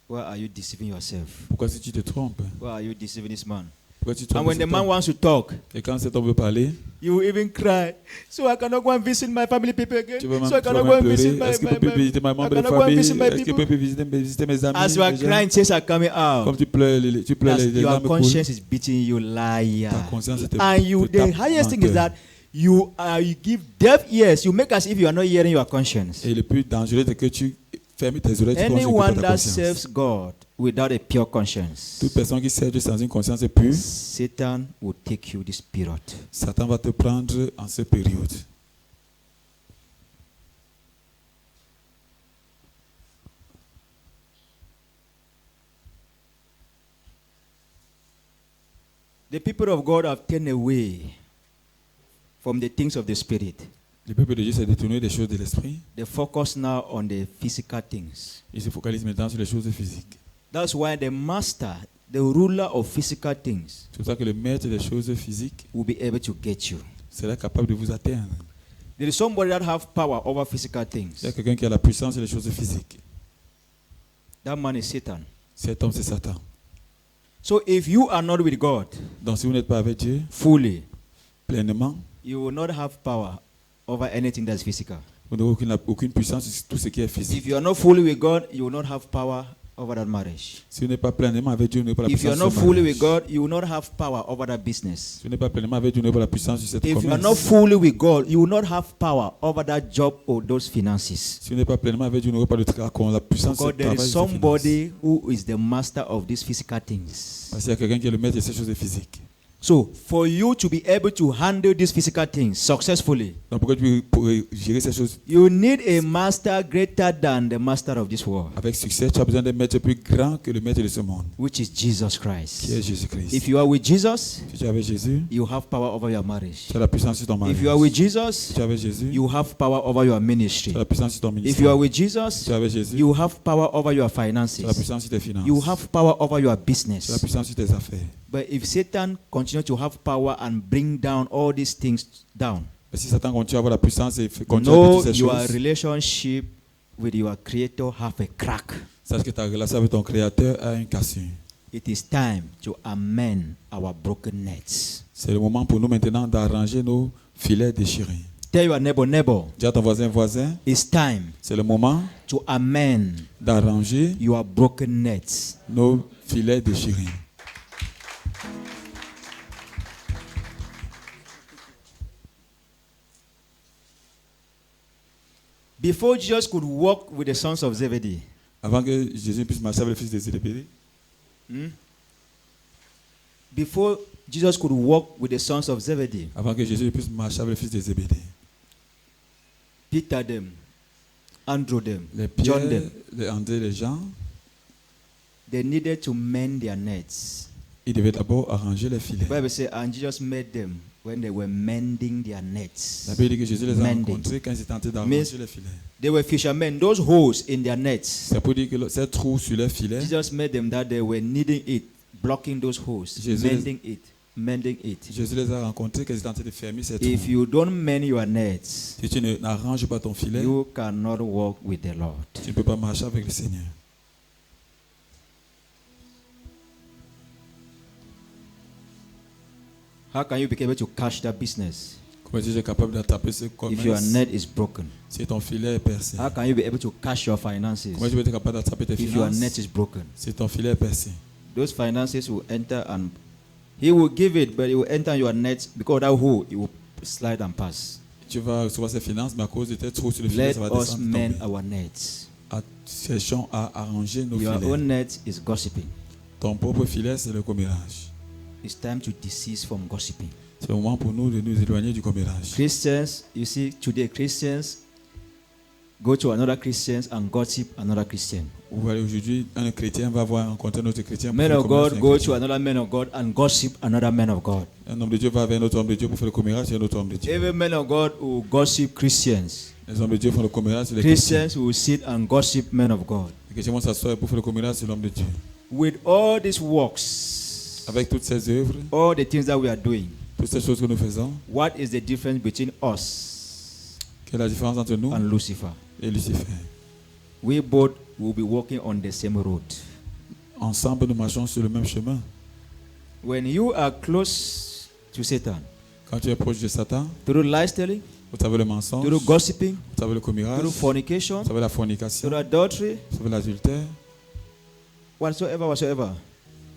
Why are you deceiving yourself? Pourquoi si tu te trompes? Why are you deceiving this man? Pourquoi tu te And trompes when the cet man homme? wants to talk, Et quand cet homme veut parler, you will even cry. So I cannot go and visit my family people again. tu vas même, So I tu vas cannot même go and visit pleurer. my, Est-ce qu'il peut visiter ma I membre de cannot go and famille? visit my Est-ce qu'il people. peut visiter mes amis? As you are les gens? crying, tears are coming Comme out. tu pleures, tu pleures, As les your larmes coulent. conscience is beating you, liar. Ta conscience te And you, te the tape highest thing dans is le that cœur. you give deaf ears. You make as if you are not hearing your conscience. Et le plus dangereux, c'est que tu fermes tes oreilles, tu continues à écouter Anyone ta that conscience. serves God without a pure conscience, Toute personne qui sert Dieu sans une conscience pure, Satan will take you this period. Satan va te prendre en cette période. The people of God have turned away from the things of the Spirit. Le peuple de Dieu s'est détourné des choses de l'esprit. They focus now on the physical things. Il se focalise maintenant sur les choses physiques. That's why the master, the ruler of physical things, C'est pour ça que le maître des choses physiques will be able to get you. sera capable de vous atteindre. There is somebody that have power over physical Il y things. a quelqu'un qui a la puissance sur les choses physiques. That man is Satan. Cet homme, c'est Satan. So if you are not with God Donc si vous n'êtes pas avec Dieu fully, pleinement, you will not have power over anything that's physical. vous n'aurez aucune puissance sur tout ce qui est physique. If you are not fully with God, you will not have power over that marriage. Si vous n'êtes pas pleinement avec Dieu, vous n'aurez pas la If you are puissance not sur le fully mariage. with God, you will not have power over that business. Si vous n'êtes pas pleinement avec Dieu, vous n'aurez pas la puissance sur cette If you are not commerce. fully with God, you will not have power over that job or those finances. Si vous n'êtes pas pleinement avec Dieu, vous n'aurez pas la puissance sur Because le there travail. is somebody who is the master of these physical things. Parce qu'il y a quelqu'un qui est le maître de ces choses physiques. So, for you to be able to handle these physical things successfully, Donc pourquoi tu pourrais gérer ces choses you need a master greater than the master of this world, avec succès? Tu as besoin d'un maître plus grand que le maître de ce monde, which is Jesus qui est Christ. Jésus-Christ. If you are with Jesus, Si tu es avec Jésus, you have power over your marriage. tu as la puissance sur ton mariage. If you are with Si Jesus, tu es avec Jésus, you have power over your tu ministry. as la puissance sur ton If you are ministère. with Si Jesus, tu es avec Jésus, you have power over your tu as la finances. puissance sur tes finances. You have power over your Tu as la business. puissance sur tes affaires. But if Satan continues to have power and bring down all these things down, Mais si Satan continue à avoir la puissance et continue à no, faire ces your choses, relationship with your creator have a crack. sache que ta relation avec ton Créateur a une cassure. It is time to amend our broken nets. C'est le moment pour nous maintenant d'arranger nos filets déchirés. Tell your neighbor, Dis à ton voisin, it's time c'est le moment to amend d'arranger your broken nets. nos filets déchirés. Before Jesus could walk with the sons of Zebedee, Avant que Jésus puisse marcher avec le fils de Zébédée, before Jesus could walk with the sons of Zebedee, avant que Jésus puisse marcher avec le fils de Zébédée, Peter them, Andrew them, les John Pierre, them, les André, les Jean, they needed to mend their nets. ils devaient d'abord arranger les filets. The Bible says, and Jesus met them when they were mending their nets. La Bible dit que Jésus les a Mending. rencontrés quand ils étaient en train Means- d'arranger les filets. They were fishermen. Those holes in their nets, C'est pour dire que ces trous sur les filets, Jesus met them that they were kneading it, blocking those holes, Jesus- mending it. Jésus les a rencontrés quand ils étaient en train de fermer ces trous. If you don't mend your nets, Si tu n'arranges pas ton filet, you cannot walk with the Lord. tu ne peux pas marcher avec le Seigneur. How can you be able to catch that business Comment tu es capable d'attraper ce if your commerce net is broken? si ton filet est percé? How can you be able to catch your finances Comment tu peux être capable d'attraper tes if your finances net is broken? si ton filet est percé? Those finances will enter and he will give it, but it will enter your net because that hole it will slide and pass. Tu vas recevoir ces finances, mais à cause de tes trous sur le filet, Let ça va us descendre. mend tomber. our nets. Cherchons à arranger nos Your filets. own net is gossiping. Ton propre filet, c'est le commérage. It's time to desist from gossiping. C'est le moment pour nous de nous éloigner du commérage. Christians, you see, today Christians go to another Christians and gossip another Christian. Vous voyez, aujourd'hui, un chrétien va voir rencontrer un autre chrétien. pour Men faire of le commerce God avec un go chrétien. to another man of God and gossip another man of God. Un homme de Dieu va avec un autre homme de Dieu pour faire le commérage sur un autre homme de Dieu. Every man of God will gossip Christians. Les hommes de Dieu font le commérage sur les chrétiens. Christians will sit and gossip men of God. Les chrétiens vont s'asseoir pour faire le commérage sur l'homme de Dieu. With all these works, Avec toutes ces œuvres, all the things that we are doing, toutes ces choses que nous faisons, what is the difference between us quelle est la différence entre nous and Lucifer? et Lucifer? We both will be walking on the same road. Ensemble, nous marchons sur le même chemin. When you are close to Satan, Quand tu es proche de Satan, through lies telling, vous savez le mensonge, through vous gossiping, savez le commérage, through vous fornication, savez la fornication, through adultery, vous savez l'adultère, whatsoever,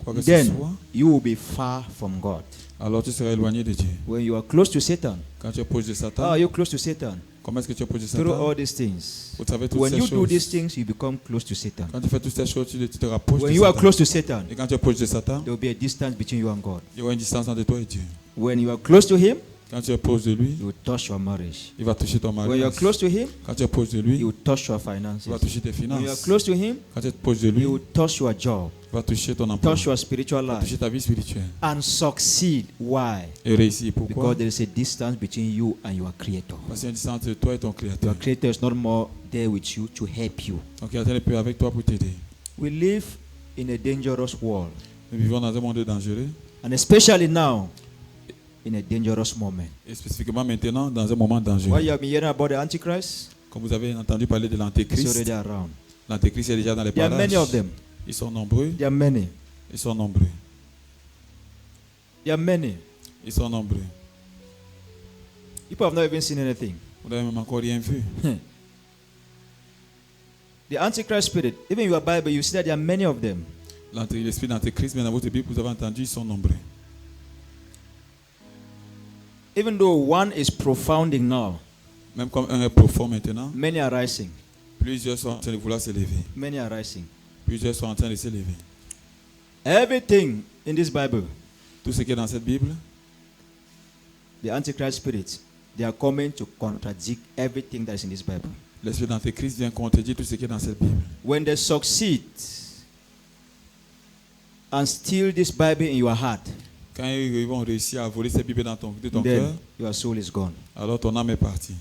quoi que ce then soit, you will be far from God. alors tu seras éloigné de Dieu. When you are close to Satan, Quand tu es proche de how Satan, are you close to Satan? Comment est-ce que tu approches de Through Satan? all these things. Au travers de toutes When ces you do these choses. things, you become close to Satan. Quand tu fais toutes ces choses, tu te rapproches When de you are Satan. close to Satan, Et quand tu approches de Satan, there will be a distance between you and God. il y aura une distance entre toi et Dieu. When you are close to Him, Quand tu approches de lui, you will touch your marriage. il va toucher ton When you are mariage. close to Him, Quand tu approches de lui, He will touch your il va finances. toucher tes When you are finances. close to Him, Quand tu approches de lui, He will touch your job, il va toucher ton emploi. touch your spiritual Il va life, toucher ta vie spirituelle. and succeed. Why? Et réussir. Pourquoi? Because there is a distance between you and your Creator. Parce qu'il y a une distance entre toi et ton Your Créateur. Creator is not more there with you to help you. Ton Créateur n'est plus avec toi pour t'aider. We live in a dangerous world, Nous vivons dans un monde dangereux. and especially now, in a dangerous moment. Et spécifiquement maintenant, dans un moment Why dangereux. you have been hearing about the Antichrist? Comme vous avez entendu parler de It's l'Antéchrist, already around. l'Antéchrist est déjà dans les There are parages. many of them. Ils sont nombreux. There are many. Ils sont nombreux. There are many. Ils sont nombreux. People have not even seen anything. Vous n'avez même encore rien vu. The Antichrist spirit, even in your Bible, you see that there are many of them. L'esprit d'Antéchrist, mais dans votre Bible, vous avez entendu, ils sont nombreux. Even though one is profounding now, Même comme un est profond maintenant, many are rising. plusieurs sont en train de vouloir s'élever. Many are rising. Plusieurs sont en train de s'élever. Everything in this Bible, Tout ce qui est dans cette Bible, the Antichrist spirits, they are coming to contradict everything that is in this Bible. l'esprit d'Antéchrist vient contredire tout ce qui est dans cette Bible. When they succeed and steal this Bible in your heart, Quand ils vont réussir à voler cette Bible de ton cœur, then your soul is gone. alors ton âme est partie.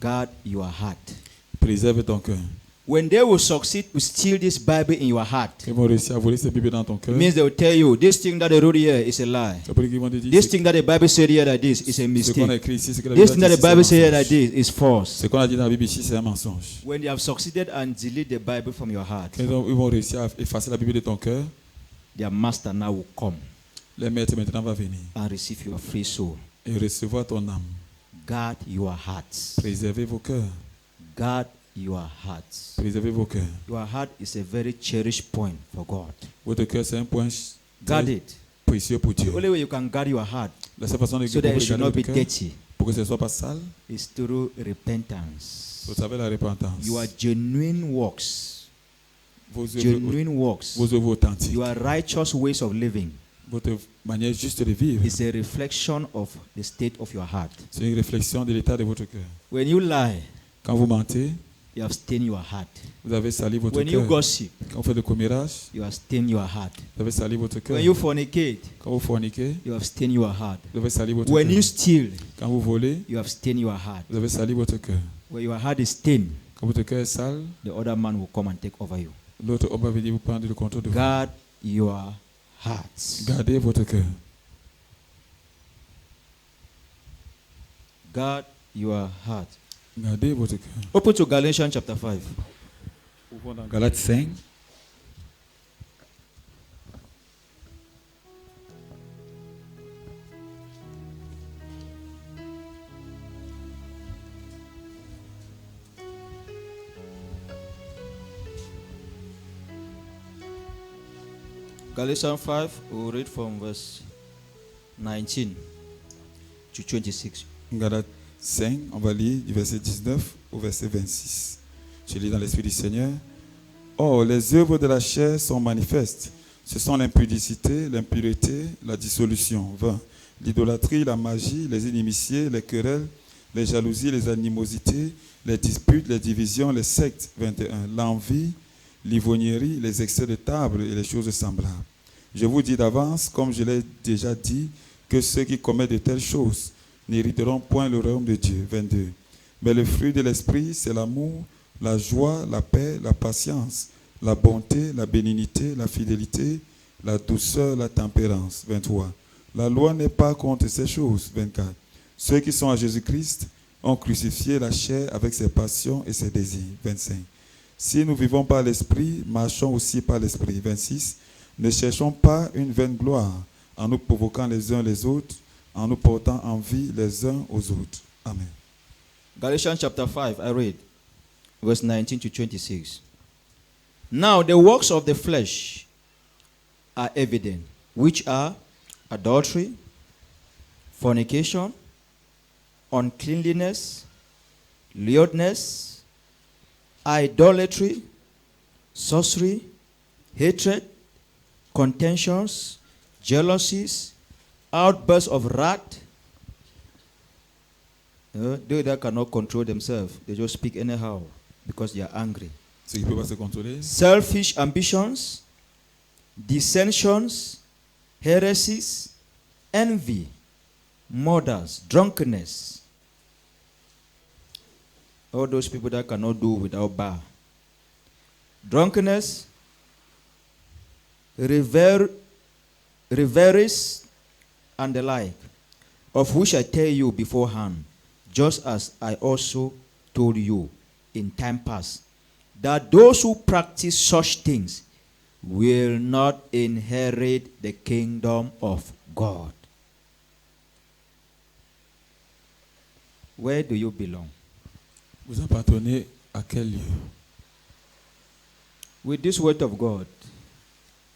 Guard your heart. Préserve ton cœur. When they will succeed to steal this Bible in your heart, Ils vont réussir à voler cette Bible dans ton it cœur. means they will tell you this thing that they wrote here is a lie. Ça veut dire qu'ils vont te dire This thing that the Bible said here like this is a ce qu'on a mistake. écrit ici, ce que la This Bible thing that a the dit ici, Bible c'est said un here like mensonge. this is false. Ce qu'on a dit dans la Bible ici, c'est un mensonge. When they have succeeded and delete the Bible from your heart, Quand ils vont réussir à effacer la Bible de ton cœur, their master now will come le maître maintenant va venir and receive your free soul. et recevoir ton âme. Guard your hearts. Préservez vos cœurs. Guard your hearts. Préservez vos cœurs. Your heart is a very cherished point for God. Votre cœur, c'est un point Guard très it. précieux pour Dieu. The only way you can guard your heart La seule façon de so that it should garder not be votre cœur, dirty pour que ce ne soit pas sale, is through repentance. vous savez la repentance. Your genuine works, Vos œuvres, genuine works, vos œuvres authentiques. your righteous ways of living Votre manière juste de vivre, is a reflection of the state of your heart. c'est une réflexion de l'état de votre cœur. When you lie, Quand vous mentez, you have stained your heart. vous avez sali votre When you cœur. gossip, Quand vous faites le commérage, you have stained your heart. vous avez sali votre cœur. When you fornicate, Quand vous forniquez, you have stained your heart. vous avez sali votre When you cœur. steal, Quand vous volez, you have stained your heart. vous avez sali votre cœur. When your heart is stained, Quand votre cœur est sale, the other man will come and take over you. l'autre homme va venir vous prendre le contrôle de vous. Guard your hearts. Gardez votre cœur. Guard your heart. Gardez votre cœur. Open to Galatians chapter 5. Ouvrons dans Galates 5. Galatians 5, we'll read from verse 19 to 26. Galates 5, on va lire du verset 19 au verset 26. Je lis dans l'Esprit du Seigneur. Or, les œuvres de la chair sont manifestes. Ce sont l'impudicité, l'impureté, la dissolution, l'idolâtrie, la magie, les inimitiés, les querelles, les jalousies, les animosités, les disputes, les divisions, les sectes, 21, l'envie, l'ivrognerie, les excès de table et les choses semblables. Je vous dis d'avance, comme je l'ai déjà dit, que ceux qui commettent de telles choses n'hériteront point le royaume de Dieu. 22. Mais le fruit de l'esprit, c'est l'amour, la joie, la paix, la patience, la bonté, la bénignité, la fidélité, la douceur, la tempérance. 23. La loi n'est pas contre ces choses. 24. Ceux qui sont à Jésus-Christ ont crucifié la chair avec ses passions et ses désirs. 25. Si nous vivons par l'esprit, marchons aussi par l'esprit. 26. Ne cherchons pas une vaine gloire en nous provoquant les uns les autres, en nous portant envie les uns aux autres. Amen. Galatians chapter 5, I read, verse 19 to 26. Now the works of the flesh are evident, which are adultery, fornication, uncleanliness, lewdness, idolatry, sorcery, hatred, contentions, jealousies, outbursts of wrath. They that cannot control themselves, they just speak anyhow because they are angry. Ceux qui ne peuvent pas se contrôler. Selfish ambitions, dissensions, heresies, envy, murders, drunkenness. All those people that cannot do without bar. Drunkenness, reveries, and the like, of which I tell you beforehand, just as I also told you in time past, that those who practice such things will not inherit the kingdom of God. Where do you belong? Vous appartenez à quel lieu? With this word of God,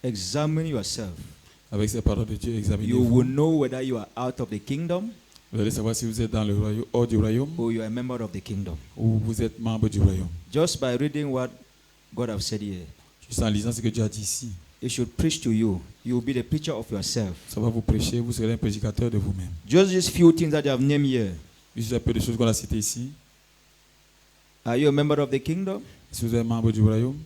examine yourself. Avec ces paroles de Dieu, You examinez-vous. will know whether you are out of the kingdom Vous allez savoir si vous êtes dans le royaume, hors du royaume, or you are a member of the kingdom. ou vous êtes membre du royaume. Just by reading what God has said here, Juste en lisant ce que Dieu a dit ici, it should preach to you. You will be the preacher of yourself. ça va vous prêcher, vous serez un prédicateur de vous-même. Just these few things that I have named here. Juste un peu de choses qu'on a citées ici. Are you a member of the kingdom? Si vous êtes membre du royaume,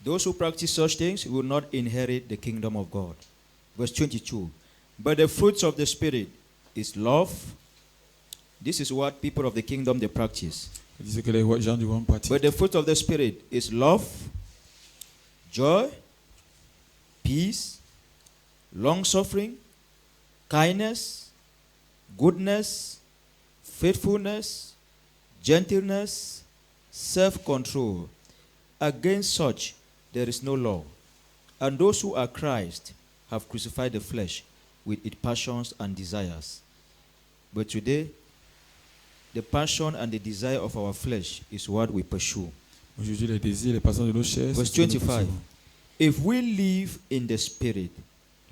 Those who practice such things will not inherit the kingdom of God. Verse 22. But the fruits of the Spirit is love. This is what people of the kingdom they practice. il dit que les gens du royaume pratiquent. But the fruit of the Spirit is love, joy, peace, long-suffering, kindness, goodness, faithfulness, gentleness, self-control. Against such there is no law. And those who are Christ have crucified the flesh with its passions and desires. But today, the passion and the desire of our flesh is what we pursue. Aujourd'hui, les désirs, les passions de nos chairs. Verse 25. If we live in the Spirit,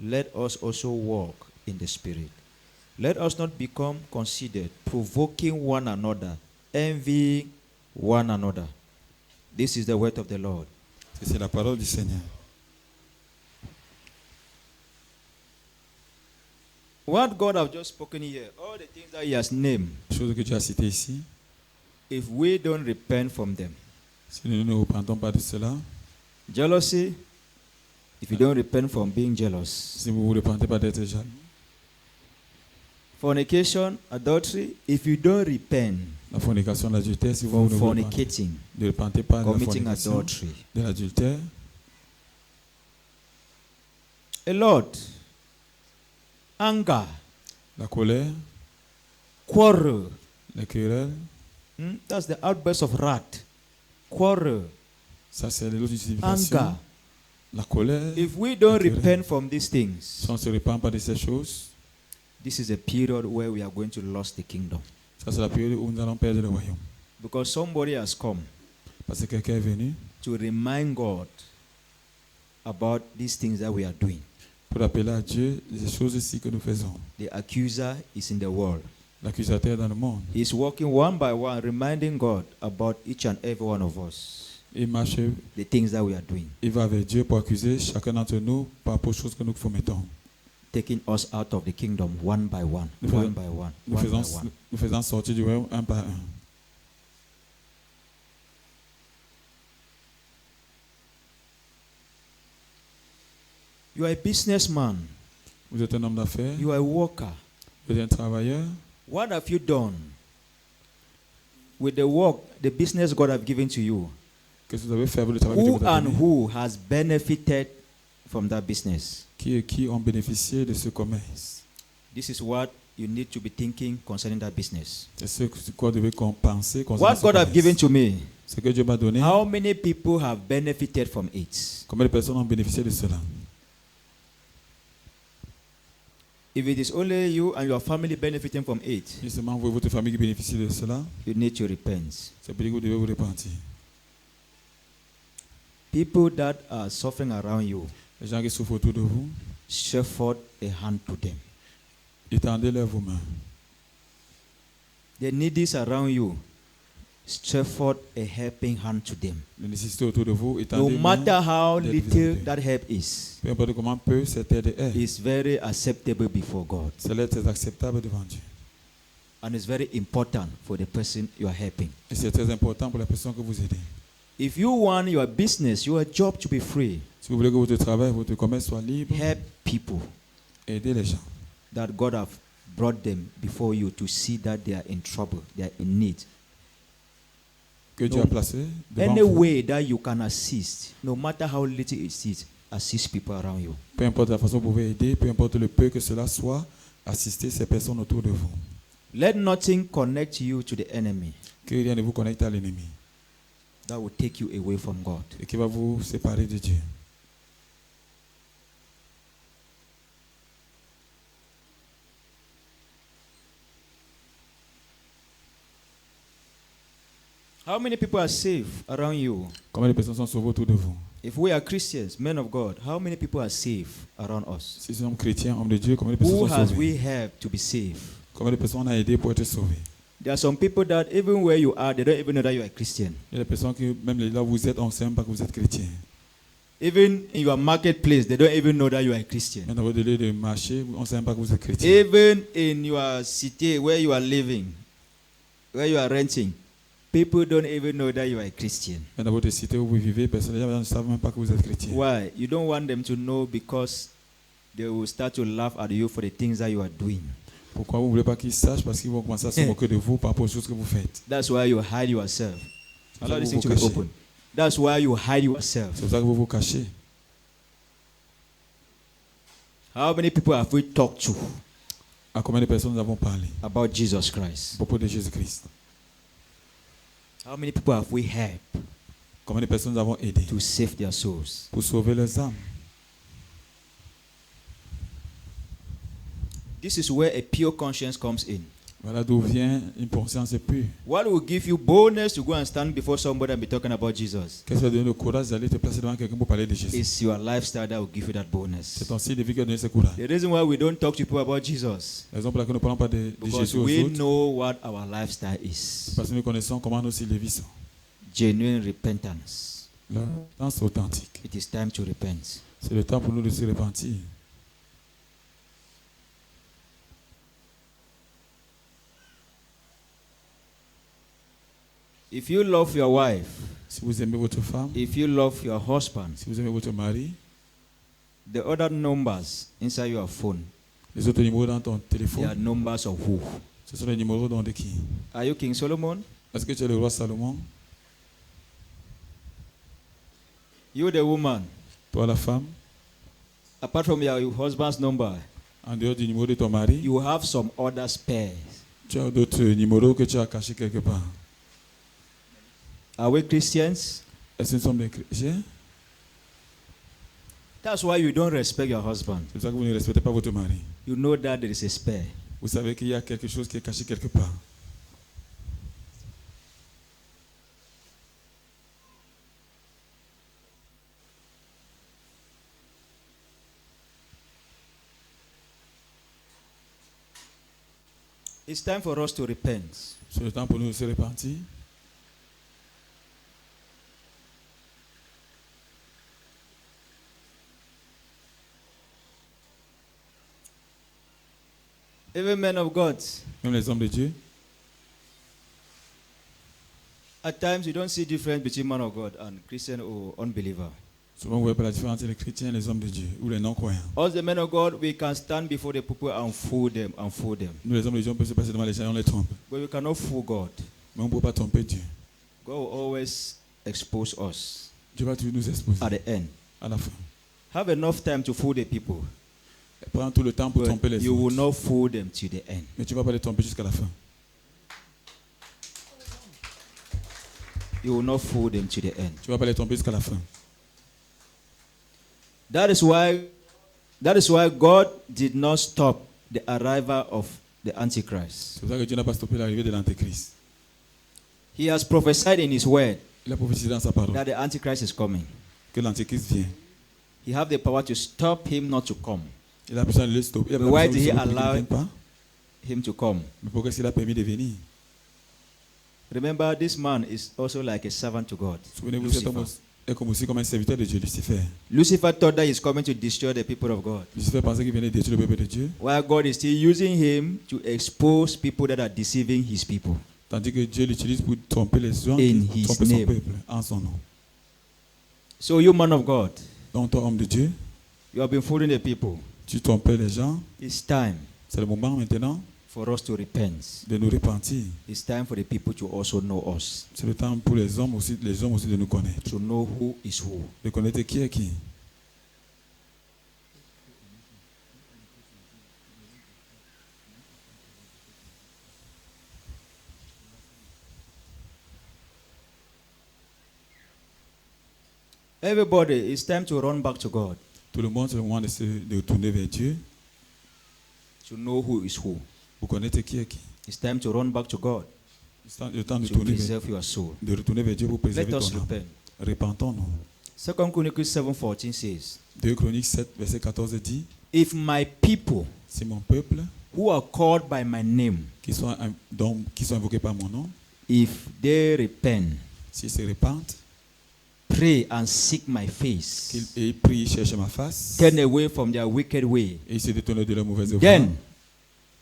let us also walk in the Spirit. Let us not become conceited, provoking one another, envying one another. This is the word of the Lord. C'est la parole du Seigneur. What God has just spoken here, all the things that He has named, Les choses que Dieu a citées ici, if we don't repent from them, si nous ne nous repentons pas de cela, jealousy, if you don't repent from being jealous, si vous ne vous repentez pas d'être jaloux, fornication, adultery, if you don't repent la fornication, l'adultère, si vous from ne vous fornicating, ne repentez pas de la committing fornication, adultery, de l'adultère, a lot, anger, la colère, quarrel, les querelles, that's the outburst of wrath, quarrel, ça c'est les autres utilisations, anger. la colère. If we don't Okay. repent from these things, Si on ne se repent pas de ces choses, this is a period where we are going to lose the kingdom. ça c'est la période où nous allons perdre le royaume. Because somebody has come Parce que quelqu'un est venu to remind God about these things that we are doing. pour appeler à Dieu les choses ici que nous faisons. The accuser is in the world. L'accusateur est dans le monde. He's walking one by one, reminding God about each and every one of us, Il marche, the things that we are doing, il va avec Dieu pour accuser chacun d'entre nous par rapport aux choses que nous commettons. taking us out of the kingdom one by one, Nous one faisons- by one, Nous one by faisons, one. nous faisons sortir du royaume un par un. You are a businessman. Vous êtes un homme d'affaires, You are a worker. vous êtes un travailleur. What have you done with the work, the business God have given to you? Qu'est-ce que vous avez fait avec le travail que Dieu Who vous a and donné? who has benefited from that business? Qui et qui ont bénéficié de ce commerce? This is what you need to be thinking concerning that business. C'est ce quoi vous devez penser concernant What ce God have commerce. given to me, Ce que Dieu m'a donné, how many people have benefited from it? combien de personnes ont bénéficié de cela? If it is only you and your family benefiting from it, Si seulement vous et votre famille qui bénéficient de cela, you need to repent. ça veut dire que vous devez vous repentir. People that are suffering around you, Les gens qui souffrent autour de vous, stretch forth a hand to them. Étendez-leur vos mains. The needy around you, stretch forth a helping hand to them. Les nécessités autour de vous, No étendez matter how d'aide little vis-à-vis. that help is, Peu importe comment peu cette aide est, it's very acceptable before God. cela est très acceptable devant Dieu. And it's very important for the person you are helping. Et c'est très important pour la personne que vous aidez. If you want your business, your job to be free, Si vous voulez que votre travail, votre commerce soit libre, help people aidez les gens. that God have brought them before you to see that they are in trouble, they are in need. Que Dieu No. a placé devant Any vous. way that you can assist, no matter how little it is, assist people around you. Peu importe la façon dont vous pouvez aider, peu importe le peu que cela soit, assistez ces personnes autour de vous. Let nothing connect you to the enemy Que rien ne vous connecte à l'ennemi that will take you away from God. et qui va vous séparer de Dieu. How many people are safe around you? Combien de personnes sont sauvées autour de vous? If we are Christians, men of God, how many people are safe around us? Si nous sommes chrétiens, hommes de Dieu, combien de personnes Who sont has sauvées? we helped to be safe? Combien de personnes on a aidé pour être sauvées? There are some people that even where you are, they don't even know that you are a Christian. Il y a des personnes qui, même là où vous êtes, on ne sait même pas que vous êtes chrétien. Even in your marketplace, they don't even know that you are a Christian. Même dans votre lieu de marché, on ne sait même pas que vous êtes chrétien. Even in your city where you are living, where you are renting, people don't even know that you are a Christian. Même dans votre cité où vous vivez, personne les gens ne savent même pas que vous êtes chrétien. Why? You don't want them to know because they will start to laugh at you for the things that you are doing. Pourquoi vous ne voulez pas qu'ils sachent? Parce qu'ils vont commencer à se moquer de vous par rapport aux choses que vous faites. That's why you hide yourself. Allow this Vous thing to vous be cachez. open. That's why you hide yourself. C'est pour ça que vous vous cachez. How many people have we talked to À combien de personnes nous avons parlé about Jesus Christ? à propos de Jésus-Christ? How many people have we helped Combien de personnes nous avons aidé to save their souls? pour sauver leurs âmes? This is where a pure conscience comes in. Voilà d'où vient une conscience pure. What will give you boldness to go and stand before somebody and be talking about Jesus? Qu'est-ce qui va donner le courage d'aller te placer devant quelqu'un pour parler de Jésus? It's your lifestyle that will give you that C'est boldness. ton style de vie qui va donner ce courage. The reason why we don't talk to people about Jesus, La raison pour laquelle nous ne parlons pas de because Jésus aux we autres, know what our lifestyle is. parce que nous connaissons comment nos styles de vie sont. Genuine repentance. La danse authentique. It is time to repent. C'est le temps pour nous de se repentir. If you love your wife, Si vous aimez votre femme, if you love your husband, si vous aimez votre mari, the other numbers inside your phone, les autres numéros dans ton they are téléphone, numbers of who? ce sont les numéros de qui? Are you King Solomon? Est-ce que tu es le roi Salomon? You the woman. Toi la femme, Apart from your husband's number, en dehors du numéro de ton mari, you have some other spares. tu as d'autres numéros que tu as cachés quelque part. Are we Christians? Est-ce que nous sommes des chrétiens? That's why you don't respect your husband. C'est pour ça que vous ne respectez pas votre mari. You know that there is a spare. Vous savez qu'il y a quelque chose qui est caché quelque part. It's time for us to repent. C'est le temps pour nous de se repentir. Even men of God, Même les hommes de Dieu, at times you don't see difference between man of God and Christian or unbeliever. souvent vous voyez pas la différence entre les chrétiens et les hommes de Dieu, ou les non-croyants. Us the men of God, we can stand before the people and fool them and fool them. Nous les hommes de Dieu, on peut se passer devant les gens et on les trompe. But we cannot fool God. Mais on ne peut pas tromper Dieu. God will always expose us Dieu va toujours nous exposer at the end. à la fin. Have enough time to fool the people, Prends tout le temps pour tromper but les you will autres. not fool them to the end. Mais tu ne vas pas les tromper jusqu'à la fin. You will not fool them to the end. Tu ne vas pas les tromper jusqu'à la fin. That is why God did not stop the arrival of the Antichrist. C'est pour ça que Dieu n'a pas stoppé l'arrivée de l'Antéchrist. He has prophesied in his word Il a prophétisé dans sa parole that the Antichrist is coming. que l'Antéchrist vient. He have the power to stop him not to come. Il a besoin de le stopper. Il a But why besoin de did he le stopper pour qu'il ne allow vienne pas. him to come? Mais pourquoi est-ce qu'il a permis de venir? Remember, this man is also like a servant to God. Souvenez-vous, cet homme Lucifer. est comme aussi comme un serviteur de Dieu, Lucifer. Lucifer thought that he's coming to destroy the people of God. Lucifer pensait qu'il venait détruire le peuple de Dieu, While God is still using him to expose people that are deceiving his people. tandis que Dieu l'utilise pour tromper les gens, In qui his tromper son name. peuple en son nom. So you man of God, Donc toi, homme de Dieu, you have been fooling the people. tu trompais les gens. It's time C'est le moment maintenant for us to repent. de nous repentir. It's time for the people to also know us, C'est le temps pour les hommes aussi de nous connaître. to know who is who. De connaître qui est qui. Everybody, it's time to run back to God, Tout le monde, c'est le moment de retourner vers Dieu to know who is who. pour connaître qui est qui. It's time to run back to God, C'est le temps de, to preserve your soul. retourner vers Dieu pour préserver Let us ton âme. repent. Repentons-nous. 2 Chronicles 7:14 says, 2 Chroniques 7, verset 14 dit, If my people c'est mon peuple who are called by my name, qui sont invoqués par mon nom, if they repent, s'ils se repentent, pray and seek my face, qu'ils prient, cherchent ma face, turn away from their wicked way, et ils se détournent de leur mauvaise voie, then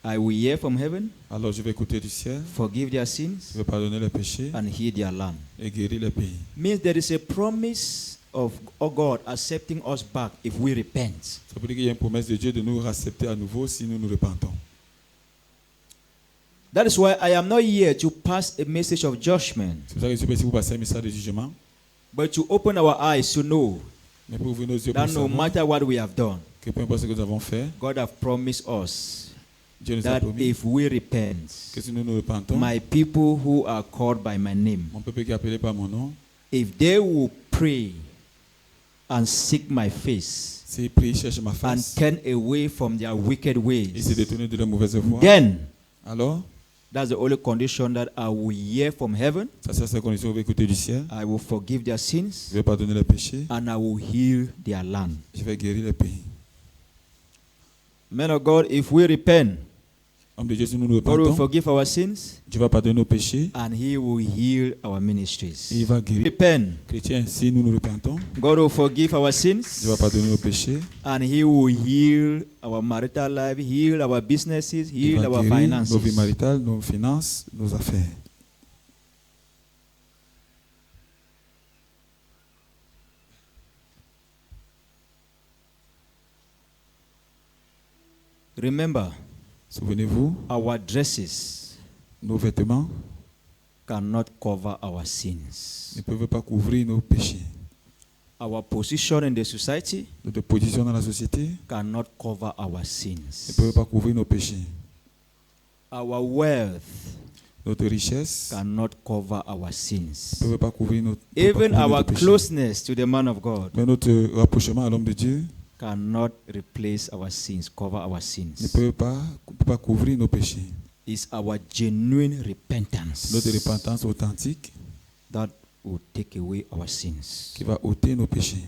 I will hear from heaven, alors je vais écouter du ciel, forgive their je sins, vais pardonner les péchés and heal their land. et guérir les pays. Means there is a promise of God accepting us back if we repent. Ça veut dire qu'il y a une promesse de Dieu de nous accepter à nouveau si nous nous repentons. That is why I am not here to pass a message of judgment, C'est pour ça que je suis pas ici pour passer un message de jugement, but to open our eyes to know mais pour ouvrir nos yeux pour that no savoir matter what we have done, que peu importe ce que nous avons fait, God have promised us Dieu nous a that promis if we repent, que si nous nous repentons, my people who are called by my name, mon peuple qui est appelé par mon nom, if they will pray and seek my face s'ils prient, cherchent ma and face, turn away from their wicked et se ways, détournent de leur mauvaise voie, then alors, that's the only condition that I will hear from heaven. ça c'est la seule condition où je vais écouter du ciel, I will forgive their je sins vais pardonner les péchés, and I will heal their land. je vais guérir les pays. Men of God, if we repent, Homme de Dieu, si nous nous God will repentons, forgive our sins Dieu va pardonner nos péchés and He will heal our et ministries. il va guérir. Repent, Chrétiens, si nous nous repentons, God will forgive our Dieu va sins pardonner nos péchés, and He will heal our marital life, heal our businesses, il heal va our guérir nos vies finances. maritales, nos finances, nos affaires. Remember, Souvenez-vous, our dresses nos vêtements cannot cover our sins. ne peuvent pas couvrir nos péchés. Our position in the society Notre position dans la société cannot cover our ne sins. peut pas couvrir nos péchés. Our wealth Notre richesse cannot cover our ne sins. peut pas couvrir nos Even nos our péchés. closeness to the man of God Mais notre rapprochement à l'homme de Dieu cannot replace our sins, cover our ne sins. peut pas couvrir nos péchés. It's our genuine repentance Notre repentance authentique that will take away our sins. qui va ôter nos péchés.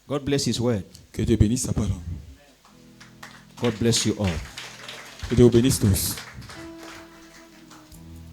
God bless His word. Que Dieu bénisse sa parole. God bless you all. Que Dieu vous bénisse tous.